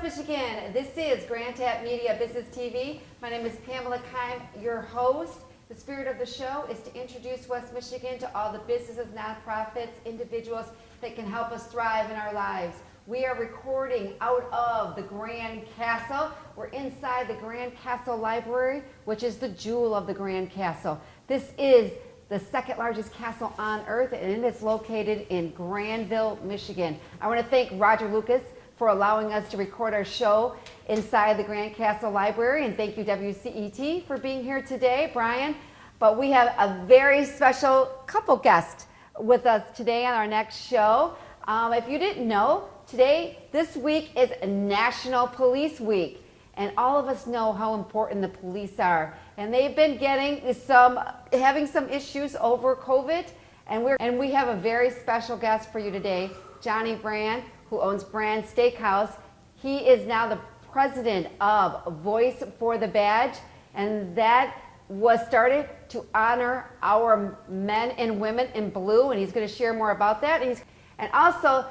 West Michigan. This is Grand Tap Media Business TV. My name is Pamela Keim, your host. The spirit of the show is to introduce West Michigan to all the businesses, nonprofits, individuals that can help us thrive in our lives. We are recording out of the Grand Castle. We're inside the Grand Castle Library, which is the jewel of the Grand Castle. This is the second largest castle on earth, and it's located in Granville, Michigan. I want to thank Roger Lucas for allowing us to record our show inside the Grand Castle Library, and thank you WCET for being here today, Brian. But we have a very special couple guest with us today on our next show. If you didn't know, this week is National Police Week, and all of us know how important the police are. And they've been having some issues over COVID, and we have a very special guest for you today, Johnny Brann, who owns Brann Steakhouse. He is now the president of Voice for the Badge, and that was started to honor our men and women in blue, and he's going to share more about that. And also,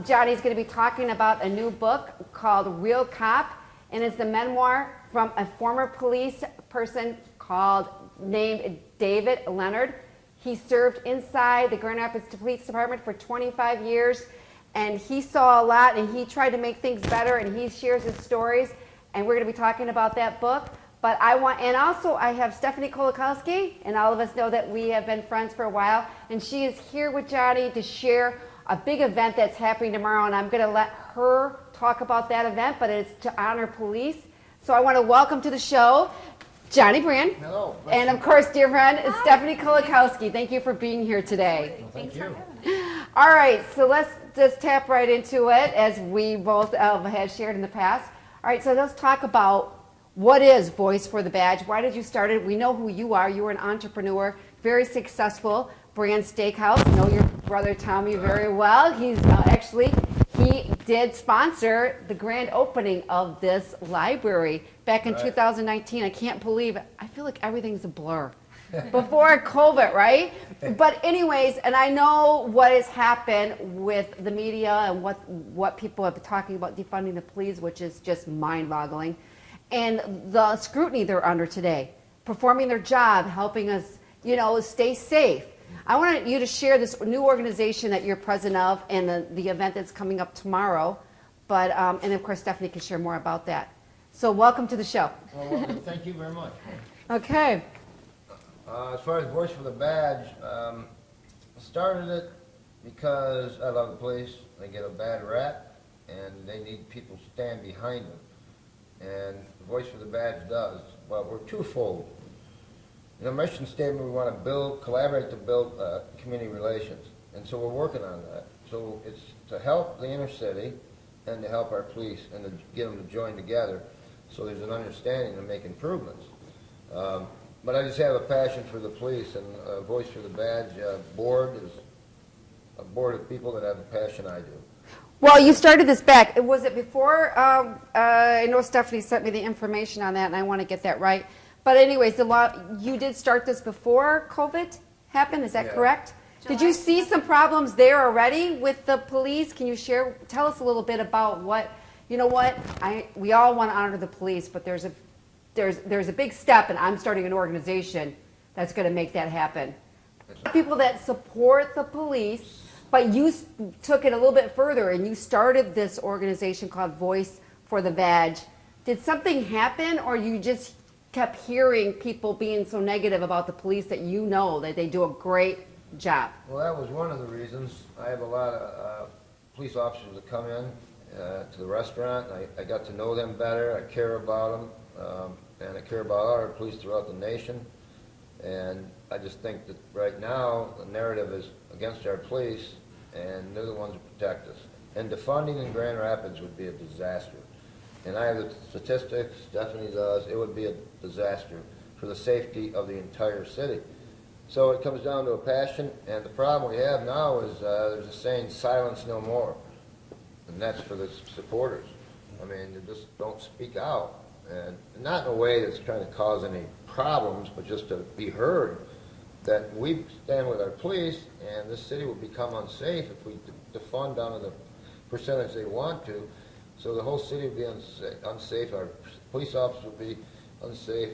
Johnny's going to be talking about a new book called Real Cop, and it's the memoir from a former police person named David Leonard. He served inside the Grand Rapids Police Department for 25 years, and he saw a lot, and he tried to make things better, and he shares his stories, and we're going to be talking about that book. But I have Stephanie Kolakowski, and all of us know that we have been friends for a while, and she is here with Johnny to share a big event that's happening tomorrow, and I'm going to let her talk about that event, but it's to honor police. So I want to welcome to the show Johnny Brann. Hello. And of course, dear friend, Stephanie Kolakowski. Thank you for being here today. Well, thank you. All right, so let's just tap right into it, as we both have shared in the past. All right, so let's talk about what is Voice for the Badge. Why did you start it? We know who you are. You were an entrepreneur, very successful. Brann Steakhouse. Know your brother Tommy very well. He did sponsor the grand opening of this library back in 2019. I can't believe it. I feel like everything's a blur. Before COVID, right? But anyways, and I know what has happened with the media and what people have been talking about defunding the police, which is just mind-boggling. And the scrutiny they're under today, performing their job, helping us, stay safe. I want you to share this new organization that you're president of and the event that's coming up tomorrow. But and of course, Stephanie can share more about that. So welcome to the show. Well, thank you very much. Okay. As far as Voice for the Badge, I started it because I love the police. They get a bad rap, and they need people to stand behind them. And Voice for the Badge does. Well, we're twofold. In our mission statement, we want to collaborate to build community relations. And so we're working on that. So it's to help the inner city and to help our police and to get them to join together so there's an understanding to make improvements. But I just have a passion for the police, and Voice for the Badge board is a board of people that have the passion I do. Well, you started this back. Was it before? I know Stephanie sent me the information on that, and I want to get that right. But anyways, you did start this before COVID happened, is that correct? Did you see some problems there already with the police? Can you tell us a little bit about we all want to honor the police, but there's a big step, and I'm starting an organization that's going to make that happen. People that support the police, but you took it a little bit further, and you started this organization called Voice for the Badge. Did something happen, or you just kept hearing people being so negative about the police that that they do a great job? Well, that was one of the reasons. I have a lot of police officers that come in to the restaurant. I got to know them better. I care about them, and I care about our police throughout the nation. And I just think that right now the narrative is against our police, and they're the ones who protect us. And defunding in Grand Rapids would be a disaster. And I have the statistics, Stephanie does, it would be a disaster for the safety of the entire city. So it comes down to a passion, and the problem we have now is there's a saying, silence no more. And that's for the supporters. I mean, they just don't speak out. And not in a way that's trying to cause any problems, but just to be heard that we stand with our police, and this city will become unsafe if we defund down to the percentage they want to. So the whole city would be unsafe, our police officers would be unsafe.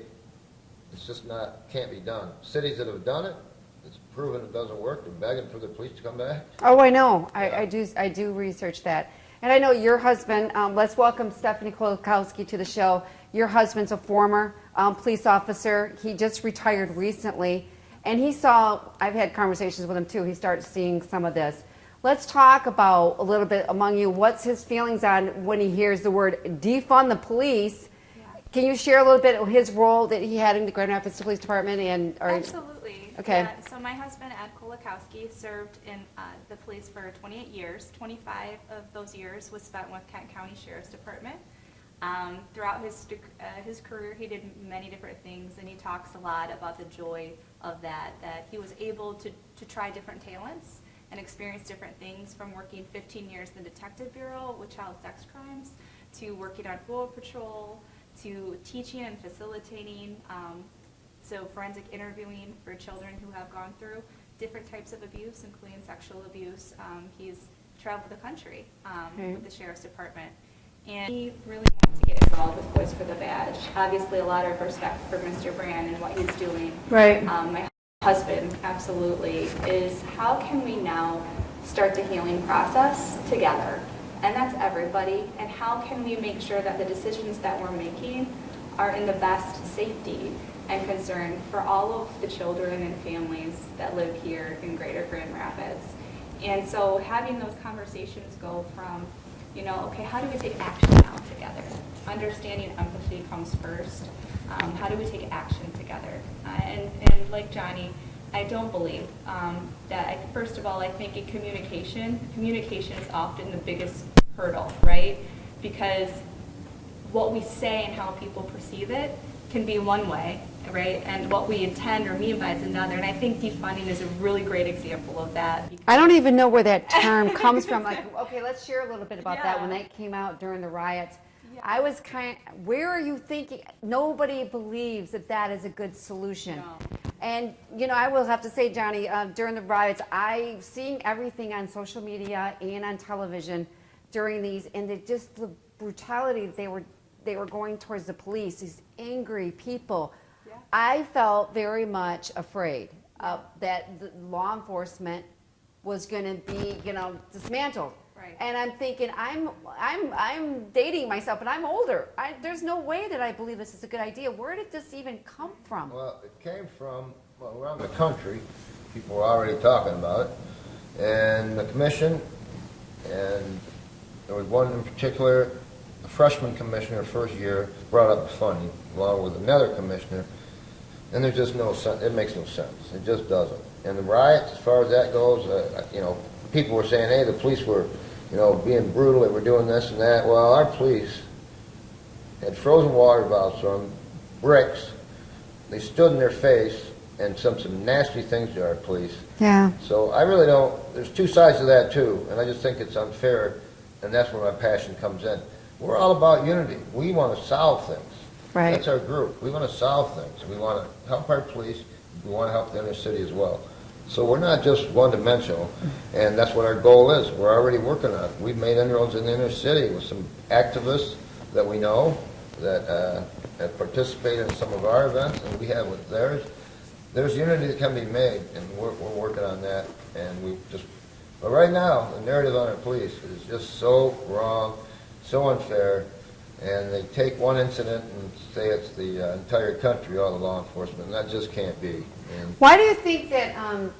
It's just can't be done. Cities that have done it, it's proven it doesn't work, they're begging for the police to come back. Oh, I know. I do research that. And I know your husband, let's welcome Stephanie Kolakowski to the show. Your husband's a former police officer. He just retired recently. And I've had conversations with him too, he started seeing some of this. Let's talk about a little bit among you, what's his feelings on when he hears the word defund the police? Yeah. Can you share a little bit of his role that he had in the Grand Rapids Police Department? Absolutely. Okay. Yeah, so my husband, Ed Kolakowski, served in the police for 28 years. 25 of those years was spent with Kent County Sheriff's Department. Throughout his career, he did many different things, and he talks a lot about the joy of that he was able to try different talents and experience different things, from working 15 years in the Detective Bureau with child sex crimes, to working on Border Patrol, to teaching and facilitating, so forensic interviewing for children who have gone through different types of abuse, including sexual abuse. He's traveled the country with the Sheriff's Department. And he really wants to get involved with Voice for the Badge. Obviously, a lot of respect for Mr. Brann and what he's doing. Right. My husband, absolutely, is how can we now start the healing process together? And that's everybody. And how can we make sure that the decisions that we're making are in the best safety and concern for all of the children and families that live here in Greater Grand Rapids? And so having those conversations go from, okay, how do we take action now together? Understanding empathy comes first. How do we take action together? And like Johnny, I don't believe that, first of all, I think in communication is often the biggest hurdle, right? Because what we say and how people perceive it can be one way, right? And what we intend or mean by it is another. And I think defunding is a really great example of that. I don't even know where that term comes from. Okay, let's share a little bit about that. When that came out during the riots, I was where are you thinking? Nobody believes that is a good solution. No. And, I will have to say, Johnny, during the riots, I seeing everything on social media and on television during these, and the brutality that they were going towards the police, these angry people. Yeah. I felt very much afraid that the law enforcement was going to be, dismantled. Right. And I'm thinking, I'm dating myself, and I'm older. There's no way that I believe this is a good idea. Where did this even come from? Well, it came from, around the country. People were already talking about it. And the commission, and there was one in particular, a freshman commissioner, first year, brought up the funding, along with another commissioner. And there's just no sense. It makes no sense. It just doesn't. And the riots, as far as that goes, people were saying, hey, the police were, being brutal, they were doing this and that. Well, our police had frozen water valves from bricks. They stood in their face and some nasty things to our police. Yeah. So I really don't, there's two sides to that too, and I just think it's unfair, and that's where my passion comes in. We're all about unity. We want to solve things. Right. That's our group. We want to solve things. We want to help our police. We want to help the inner city as well. So we're not just one-dimensional, and that's what our goal is. We're already working on it. We've made inroads in the inner city with some activists that we know that have participated in some of our events, and we have with theirs. There's unity that can be made, and we're working on that. And but right now, the narrative on our police is just so wrong, so unfair, and they take one incident and say it's the entire country, all the law enforcement, and that just can't be. And why do you think that,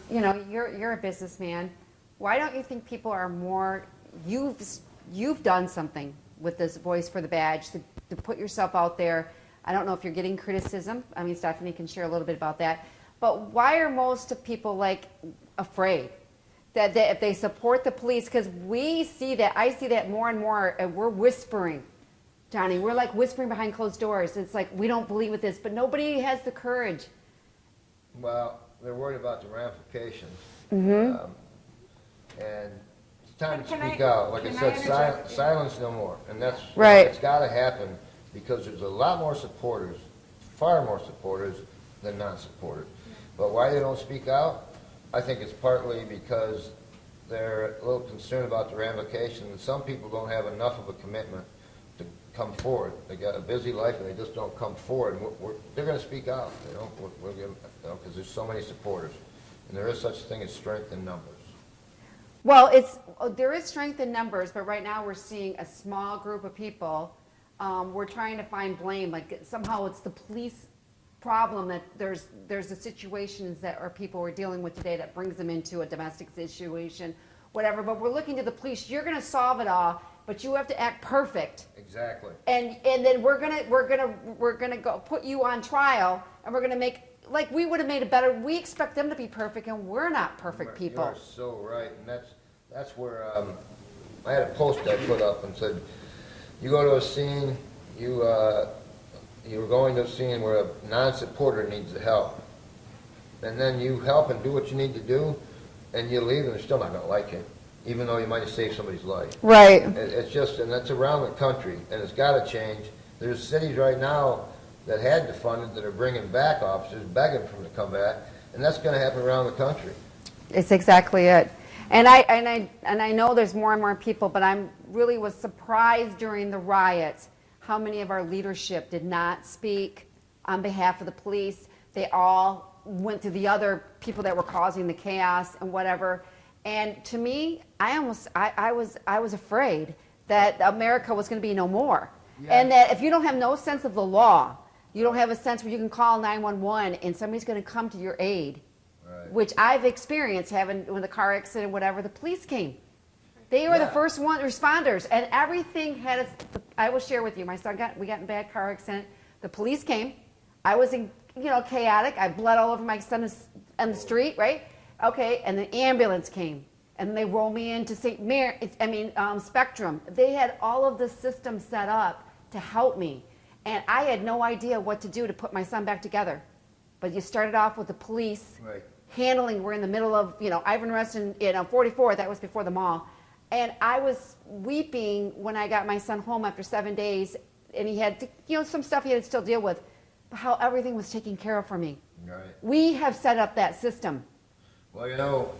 you're a businessman, why don't you think people are more, you've done something with this Voice for the Badge to put yourself out there. I don't know if you're getting criticism. I mean, Stephanie can share a little bit about that. But why are most of people afraid that if they support the police? Because we see that, I see that more and more, and we're whispering, Johnny. We're whispering behind closed doors. It's we don't believe with this, but nobody has the courage. Well, they're worried about the ramifications. Mm-hmm. And it's time to speak out. Like I said, silence no more. And that's right. It's got to happen because there's a lot more supporters, far more supporters than non-supporters. But why they don't speak out, I think it's partly because they're a little concerned about the ramifications. And some people don't have enough of a commitment come forward. They got a busy life and they just don't come forward. And they're going to speak out, we'll give, because there's so many supporters. And there is such a thing as strength in numbers. Well, there is strength in numbers, but right now we're seeing a small group of people. We're trying to find blame, like somehow it's the police problem that there's the situations that our people are dealing with today that brings them into a domestic situation, whatever. But we're looking to the police. You're going to solve it all, but you have to act perfect. Exactly. And then we're gonna go put you on trial, and we're gonna make, like, we would have made it better. We expect them to be perfect, and we're not perfect people. You're so right, and that's where I had a post I put up and said, you go to a scene, you're going to a scene where a non-supporter needs the help, and then you help and do what you need to do, and you leave, and they're still not going to like it, even though you might have saved somebody's life. Right. It's just, and that's around the country, and it's got to change. There's cities right now that had defunded that are bringing back officers, begging for them to come back, and that's going to happen around the country. It's exactly it. And I know there's more and more people, but I'm really was surprised during the riots how many of our leadership did not speak on behalf of the police. They all went to the other people that were causing the chaos and whatever. And to me, I was afraid that America was going to be no more. Yeah. And that if you don't have no sense of the law, you don't have a sense where you can call 911 and somebody's going to come to your aid, right. Which I've experienced having with a car accident, whatever, the police came. They were the first responders, and everything had its, I will share with you, my son we got in a bad car accident. The police came. I was in, chaotic. I bled all over my son on the street, right? Okay, and the ambulance came, and they rolled me into Spectrum. They had all of the systems set up to help me, and I had no idea what to do to put my son back together. But you started off with the police handling. We're in the middle of, Ivan Rest in 44. That was before the mall. And I was weeping when I got my son home after 7 days, and he had to, some stuff he had to still deal with, but how everything was taken care of for me. Right. We have set up that system. Well,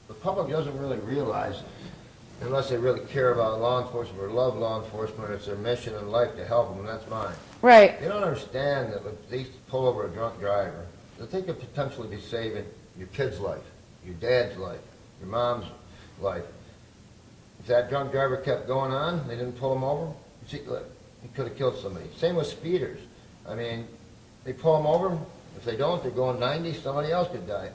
the public doesn't really realize, unless they really care about law enforcement or love law enforcement, it's their mission in life to help them, and that's mine. Right. They don't understand that if they pull over a drunk driver, that they could potentially be saving your kid's life, your dad's life, your mom's life. If that drunk driver kept going on, they didn't pull him over, he could have killed somebody. Same with speeders. I mean, they pull them over. If they don't, they're going 90, somebody else could die.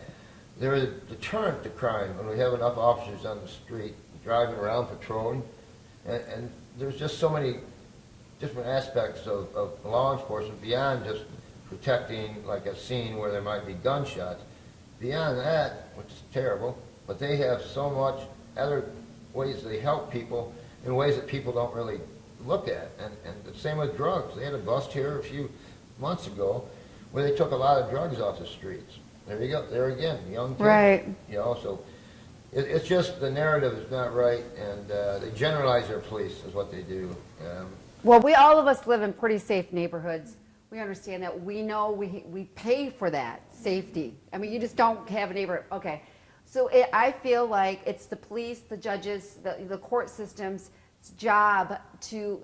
They're a deterrent to crime when we have enough officers on the street driving around patrolling. And there's just so many different aspects of law enforcement beyond just protecting like a scene where there might be gunshots. Beyond that, which is terrible, but they have so much other ways they help people in ways that people don't really look at. And the same with drugs. They had a bust here a few months ago where they took a lot of drugs off the streets. There you go. There again, young kids. Right. So it's just the narrative is not right, and they generalize their police is what they do. Well, all of us live in pretty safe neighborhoods. We understand that. We know we pay for that safety. I mean, you just don't have a neighborhood. Okay. So I feel like it's the police, the judges, the court system's job to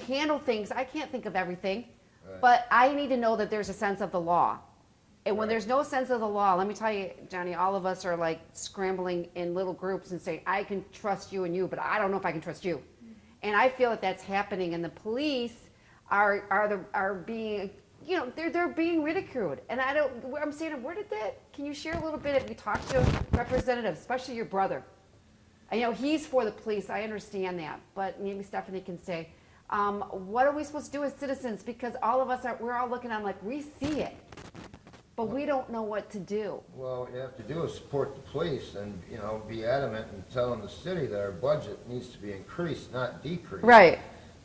handle things. I can't think of everything, but I need to know that there's a sense of the law. And when there's no sense of the law, let me tell you, Johnny, all of us are like scrambling in little groups and saying, I can trust you and you, but I don't know if I can trust you. And I feel that that's happening, and the police are being, they're being ridiculed. And I'm saying, where did that, can you share a little bit if you talk to representatives, especially your brother? He's for the police, I understand that, but maybe Stephanie can say, what are we supposed to do as citizens? Because all of us we're all looking at them like, we see it, but we don't know what to do. Well, what you have to do is support the police and, be adamant and telling the city that our budget needs to be increased, not decreased. Right.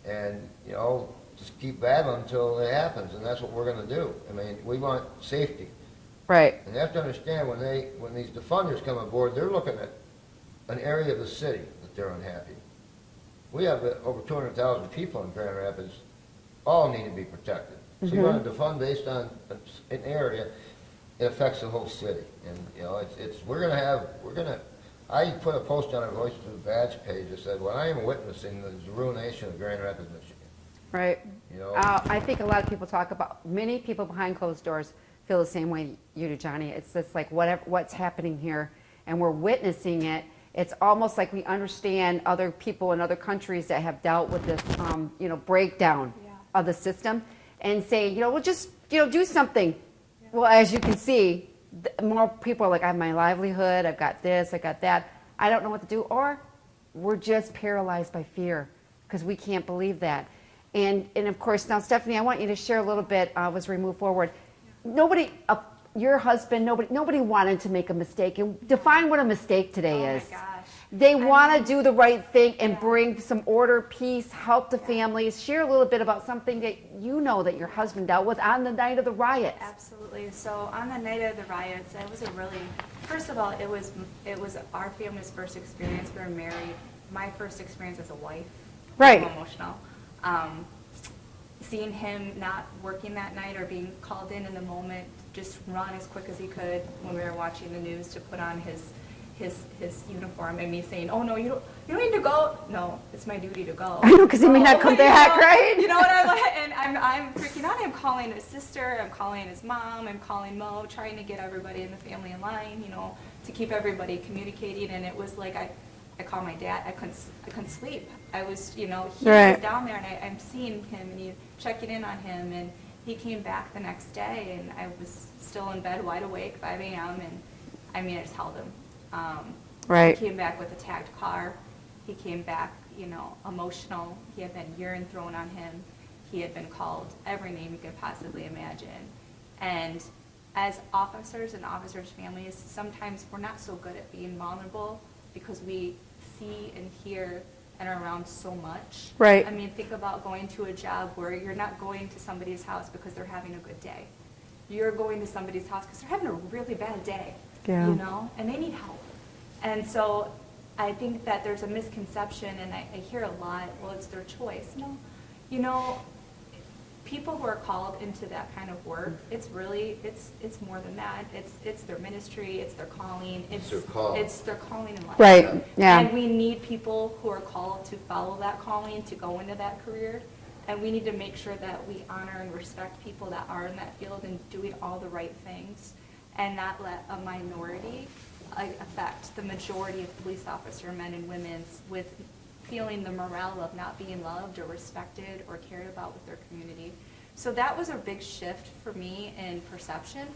And, just keep battling until it happens, and that's what we're going to do. I mean, we want safety. Right. And you have to understand, when these defunders come aboard, they're looking at an area of the city that they're unhappy. We have over 200,000 people in Grand Rapids, all need to be protected. So you want to defund based on an area, it affects the whole city. And, I put a post on our Voice of the Badge page that said, what I am witnessing is the ruination of Grand Rapids, Michigan. Right. You know? I think a lot of people talk about, many people behind closed doors feel the same way you do, Johnny. It's just like what's happening here, and we're witnessing it. It's almost like we understand other people in other countries that have dealt with this, breakdown of the system, and say, well, just, do something. Yeah. Well, as you can see, more people are like, I have my livelihood, I've got this, I got that. I don't know what to do, or we're just paralyzed by fear because we can't believe that. And of course, now, Stephanie, I want you to share a little bit as we move forward. Nobody, your husband, nobody wanted to make a mistake. And define what a mistake today is. Oh my gosh. They want to do the right thing and bring some order, peace, help the families. Share a little bit about something that that your husband dealt with on the night of the riots. Absolutely. So on the night of the riots, it was first of all, it was our family's first experience. We were married. My first experience as a wife. Right. So emotional. Seeing him not working that night or being called in the moment, just run as quick as he could when we were watching the news to put on his uniform, and me saying, "Oh no, you don't need to go." No, it's my duty to go. I know, because he may not come back, right? You know what I'm like, and I'm freaking out. I'm calling his sister, I'm calling his mom, I'm calling Mo, trying to get everybody in the family in line, to keep everybody communicating. And it was like I called my dad. I couldn't sleep. I was, he was down there, and I'm seeing him, and checking in on him, and he came back the next day, and I was still in bed, wide awake, 5 a.m., and I just held him. Right. He came back with a tagged car. He came back, emotional. He had been urine thrown on him. He had been called every name you could possibly imagine. And as officers and officers' families, sometimes we're not so good at being vulnerable because we see and hear and are around so much. Right. I mean, think about going to a job where you're not going to somebody's house because they're having a good day. You're going to somebody's house because they're having a really bad day. Yeah. And they need help. And so I think that there's a misconception, and I hear a lot, well, it's their choice. No, people who are called into that kind of work, it's more than that. It's their ministry, it's their calling, it's their call. It's their calling in life. Right. Yeah. And we need people who are called to follow that calling, to go into that career. And we need to make sure that we honor and respect people that are in that field and doing all the right things, and not let a minority affect the majority of police officer men and women with feeling the morale of not being loved or respected or cared about with their community. So that was a big shift for me in perception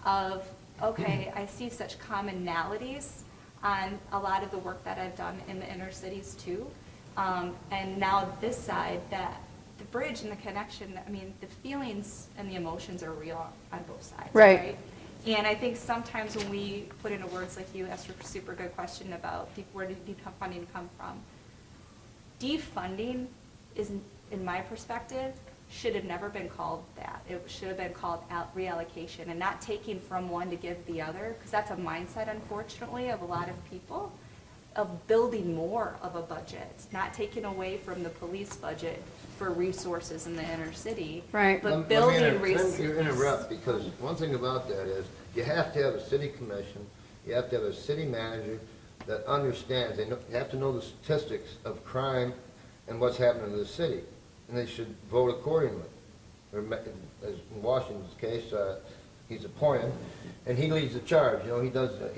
of, okay, I see such commonalities on a lot of the work that I've done in the inner cities too. And now this side, that the bridge and the connection, the feelings and the emotions are real on both sides. Right. And I think sometimes when we put into words, like you asked a super good question about where did defunding come from, defunding is, in my perspective, should have never been called that. It should have been called reallocation, and not taking from one to give the other, because that's a mindset, unfortunately, of a lot of people, of building more of a budget, not taking away from the police budget for resources in the inner city, right, but building resources. Let me interrupt, because one thing about that is you have to have a city commission, you have to have a city manager that understands. You have to know the statistics of crime and what's happening in the city, and they should vote accordingly. As in Washington's case, he's appointed, and he leads the charge. He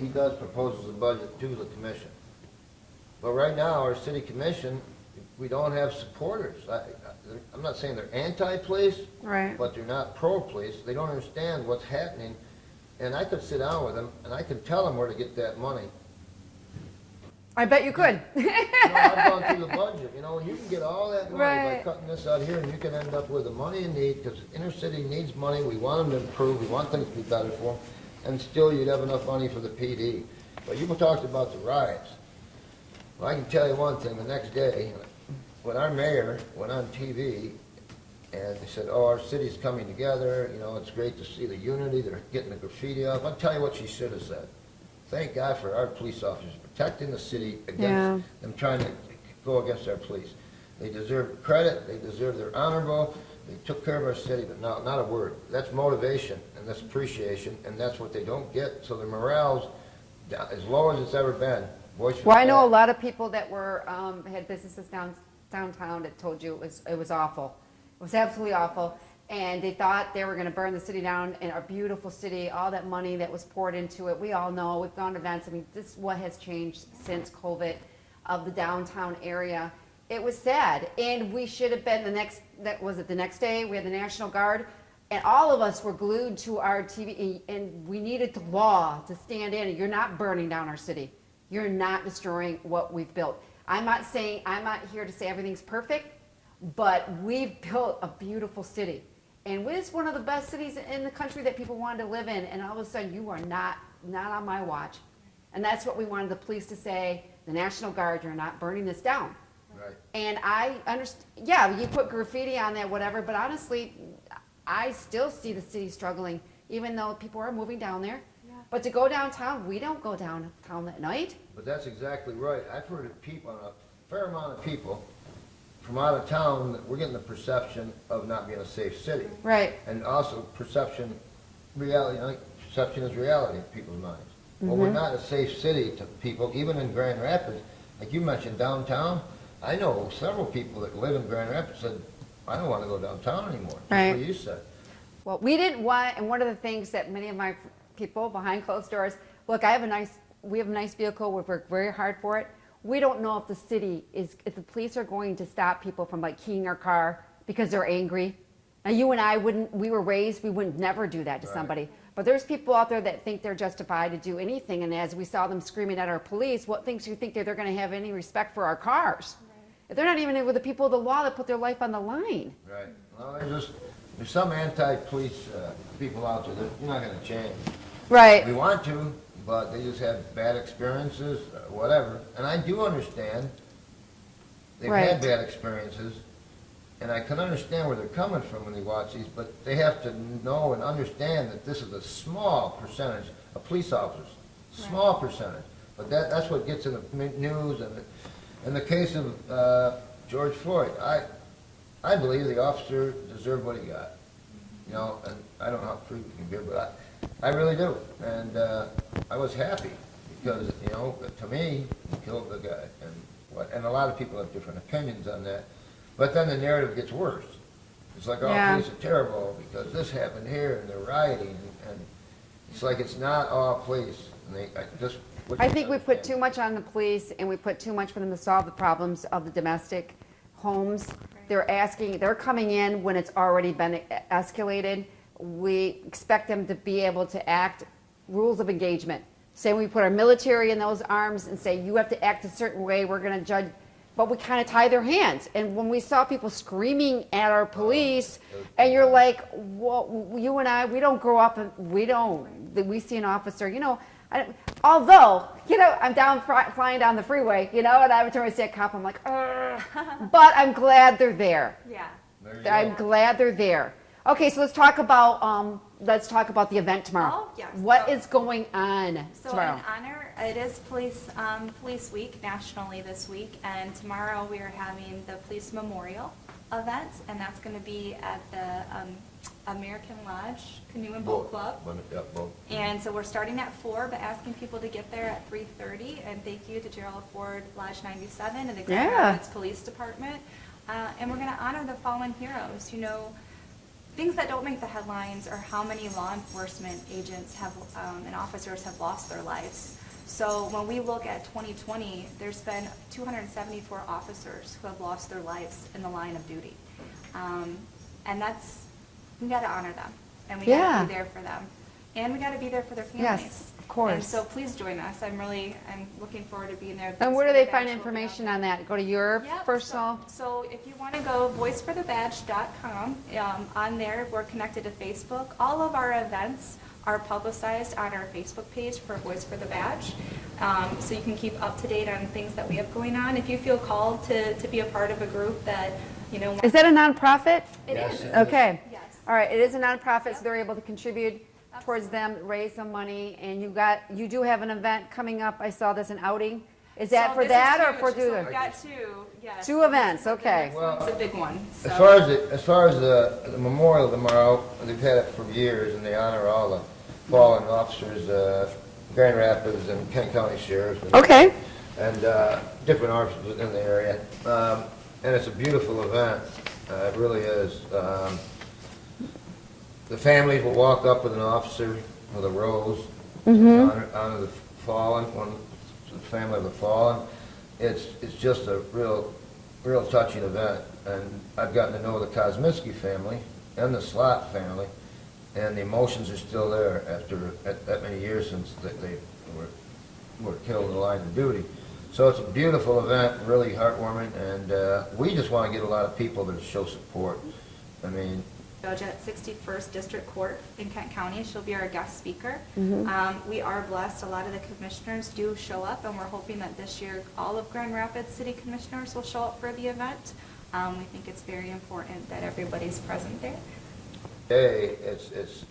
does proposals of budget to the commission. But right now, our city commission, we don't have supporters. I'm not saying they're anti-police, right, but they're not pro-police. They don't understand what's happening. And I could sit down with them, and I could tell them where to get that money. I bet you could. I've gone through the budget. You can get all that money Right. by cutting this out here, and you can end up with the money you need, because inner city needs money. We want them to improve. We want things to be better for them. And still, you'd have enough money for the PD. But you talked about the riots. Well, I can tell you one thing. The next day, when our mayor went on TV and they said, "Oh, our city's coming together, it's great to see the unity, they're getting the graffiti up," I'll tell you what she should have said. Thank God for our police officers protecting the city against them trying to go against our police. They deserve credit, they deserve their honorable, they took care of our city, but not a word. That's motivation, and that's appreciation, and that's what they don't get, so their morale's as low as it's ever been voice was Well, I know a bad. lot of people that were, had businesses downtown that told you it was awful. It was absolutely awful. And they thought they were gonna burn the city down, in our beautiful city, all that money that was poured into it. We all know, we've gone to events, I mean, this is what has changed since COVID of the downtown area. It was sad, and we should have been the next day, we had the National Guard, and all of us were glued to our TV, and we needed the law to stand in. You're not burning down our city. You're not destroying what we've built. I'm not here to say everything's perfect, but we've built a beautiful city. And it's one of the best cities in the country that people wanted to live in, and all of a sudden you are not on my watch. And that's what we wanted the police to say, the National Guard, you're not burning this down. Right. And I understand, yeah, you put graffiti on there, whatever, but honestly, I still see the city struggling, even though people are moving down there. Yeah. But to go downtown, we don't go downtown at night. But that's exactly right. I've heard of people, a fair amount of people from out of town, that we're getting the perception of not being a safe city. Right. And also perception is reality in people's minds. Well, we're not a safe city to people, even in Grand Rapids. Like you mentioned downtown, I know several people that live in Grand Rapids said, I don't want to go downtown anymore. Just Right. what you said. Well, we didn't want, and one of the things that many of my people behind closed doors, look, we have a nice vehicle, we work very hard for it. We don't know if if the police are going to stop people from like keying our car because they're angry. Now you and I we were raised, we would never do that to Right. somebody. But there's people out there that think they're justified to do anything, and as we saw them screaming at our police, what makes you think that they're gonna have any respect for our cars? If they're not even with the people of the law that put their life on the line. Right. Well, there's some anti-police people out there that you're not going to change. Right. We want to, but they just have bad experiences, whatever. And I do understand they've Right. had bad experiences, and I can understand where they're coming from when they watch these, but they have to know and understand that this is a small percentage of police officers, small percentage. But that's what gets in the news. And in the case of George Floyd, I believe the officer deserved what he got. You know, and I don't know how true it can be, but I really do. And I was happy because, you know, to me, he killed the guy. And a lot of people have different opinions on that. But then the narrative gets worse. It's like, oh, Yeah. police are terrible because this happened here and they're rioting. And it's like it's not all police. And I think we put too much on the police, and we put too much for them to solve the problems of the domestic homes. They're coming in when it's already been escalated. We expect them to be able to act, rules of engagement. Say we put our military in those arms and say, you have to act a certain way, we're gonna judge, but we kind of tie their hands. And when we saw people screaming at our police, and you're like, well, you and I, we don't grow up, and we see an officer, you know, although, you know, I'm flying down the freeway, you know, and every time I see a cop, I'm like, ugh. But I'm glad they're there. Yeah. I'm glad they're there. Okay, so let's talk about the event tomorrow. Oh, yes. What is going on So tomorrow? in honor, it is Police Week nationally this week, and tomorrow we are having the Police Memorial event, and that's going to be at the American Lodge Canoe and Boat Club. Yep, boat. And so we're starting at 4, but asking people to get there at 3:30. And thank you to Gerald Ford Lodge 97 and the Grand Yeah. Rapids Police Department. And we're going to honor the fallen heroes. You know, things that don't make the headlines are how many law enforcement agents have and officers have lost their lives. So when we look at 2020, there's been 274 officers who have lost their lives in the line of duty. And we got to honor them, and we got Yeah. to be there for them, and we got to be there for their families. Yes, of course. And so please join us. I'm looking forward to being there. And where do they find Voice for the Badge will be information out on that? Go to your Yep, personal. So if you want to go voiceforthebadge.com, on there we're connected to Facebook. All of our events are publicized on our Facebook page for Voice for the Badge. So you can keep up to date on things that we have going on. If you feel called to be a part of a group that, you know. Is that a nonprofit? It Yes, is. it is. Okay. Yes. All right, it is a nonprofit, so they're able to contribute towards them, raise some money, and you do have an event coming up. I saw this, an outing. Is that So for this that is or huge. for So do? we've got two, yes. Two events, okay. Well, It's a big one. As So- far as the memorial tomorrow, they've had it for years, and they honor all the fallen officers, Grand Rapids and Kent County Sheriffs. Okay. and different officers in the area. And it's a beautiful event. It really is. The families will walk up with an officer with a rose, honor the fallen, the family of the fallen. It's just a real touching event. And I've gotten to know the Kosminski family and the Slot family, and the emotions are still there after that many years since they were killed in the line of duty. So it's a beautiful event, really heartwarming, and we just want to get a lot of people to show support. I mean, Judge at 61st District Court in Kent County. She'll be our guest speaker. We are blessed. A lot of the commissioners do show up, and we're hoping that this year all of Grand Rapids City Commissioners will show up for the event. We think it's very important that everybody's present there. hey, it's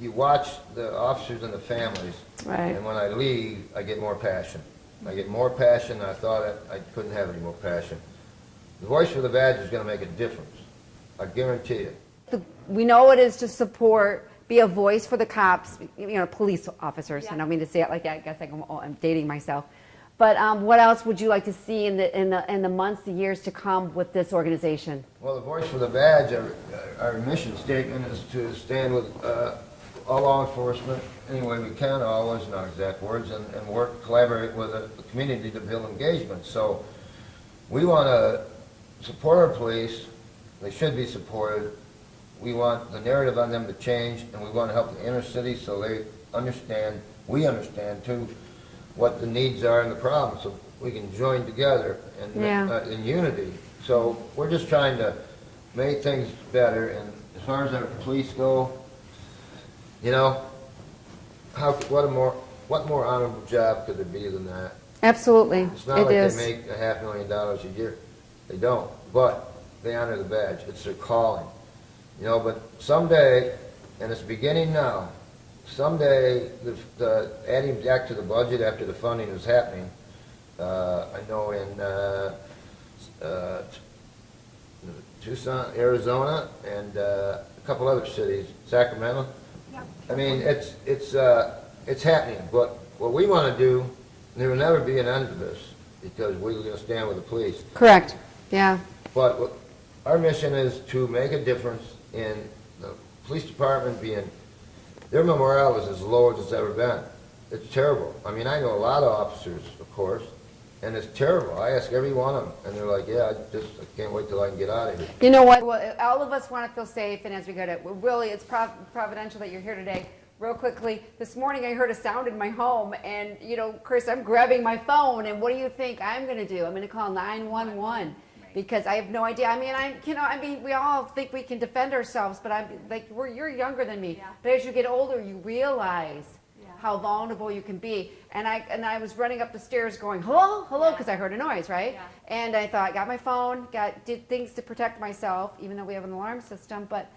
you watch the officers and the families, Right. and when I leave, I get more passion. I get more passion than I thought I couldn't have any more passion. The Voice for the Badge is going to make a difference. I guarantee it. We know what it is to support, be a voice for the cops, police officers. Yeah. I don't mean to say it like that. I guess I'm dating myself. But what else would you like to see in the months, the years to come with this organization? Well, the Voice for the Badge, our mission statement is to stand with all law enforcement any way we can, always, not exact words, and work, collaborate with the community to build engagement. So we want to support our police. They should be supported. We want the narrative on them to change, and we want to help the inner city so they understand, we understand too, what the needs are and the problems, so we can join together in unity. So we're just trying to make things better, and as far as our police go, what more honorable job could there be than that? Absolutely, It's not like they make $500,000 a year. They don't, but they honor the badge. It's their calling. But someday, and it's beginning now, someday, the adding back to the budget after the funding is happening, I know in Tucson, Arizona, and a couple other cities, Sacramento. Yep. I mean, it's happening, but what we want to do, there will never be an end to this, because we're going to stand with the police. Correct. Yeah. But our mission is to make a difference in the police department their morale is as low as it's ever been. It's terrible. I mean, I know a lot of officers, of course, and it's terrible. I ask every one of them, and they're like, yeah, I can't wait till I can get out of here. You know what? Well, all of us want to feel safe, and as we go to, really, it's providential that you're here today. Real quickly, this morning I heard a sound in my home, and Chris, I'm grabbing my phone, and what do you think I'm going to do? I'm going to call 911 because I have no idea. I mean, we all think we can defend ourselves, but you're younger than me. Yeah. But as you get older, you realize Yeah. how vulnerable you can be. And I was running up the stairs going, hello, hello, because I heard a noise, right? Yeah. And I thought, got my phone, did things to protect myself, even though we have an alarm system. But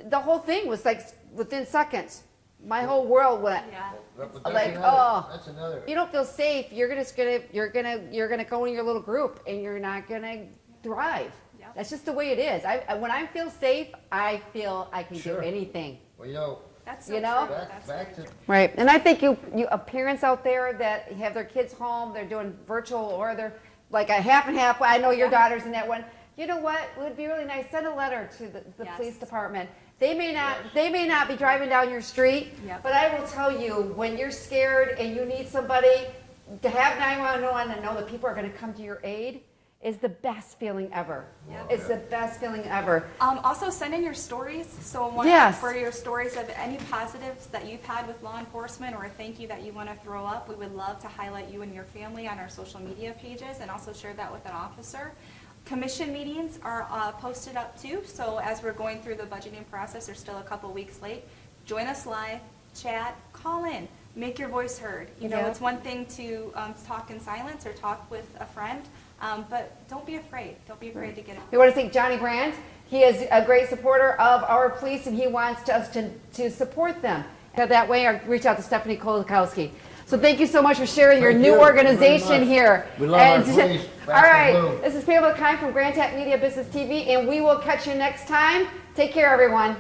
the whole thing was like within seconds. My whole world went. Yeah. But that's another. You don't feel safe. You're gonna go in your little group, and you're not gonna thrive. Yep. That's just the way it is. When I feel safe, I feel I can do anything. Well, That's so You know? true. That's back very to Right, and I think you parents out there that have their kids home, they're doing virtual or they're like a half and half. I know your daughter's in that one. You know what? It would be really nice. Send a letter to the Yes. police department. They may not be driving down your street, Yep. but I will tell you, when you're scared and you need somebody to have 911 and know that people are going to come to your aid is the best feeling ever. Yep. It's the best feeling ever. Also, send in your stories. So Yes. for your stories of any positives that you've had with law enforcement or a thank you that you want to throw up, we would love to highlight you and your family on our social media pages and also share that with an officer. Commission meetings are posted up too. So as we're going through the budgeting process, they're still a couple weeks late. Join us live, chat, call in, make your voice heard. Yeah. It's one thing to talk in silence or talk with a friend, but don't be afraid. Don't be afraid to get it. We want to thank Johnny Brandt. He is a great supporter of our police, and he wants us to support them. So that way, reach out to Stephanie Kolakowski. So thank you so much for sharing your Thank new you organization very much. here. We love our police. All right, Fast and blue. this is Pamela Keim from Brann-President Media Business TV, and we will catch you next time. Take care, everyone.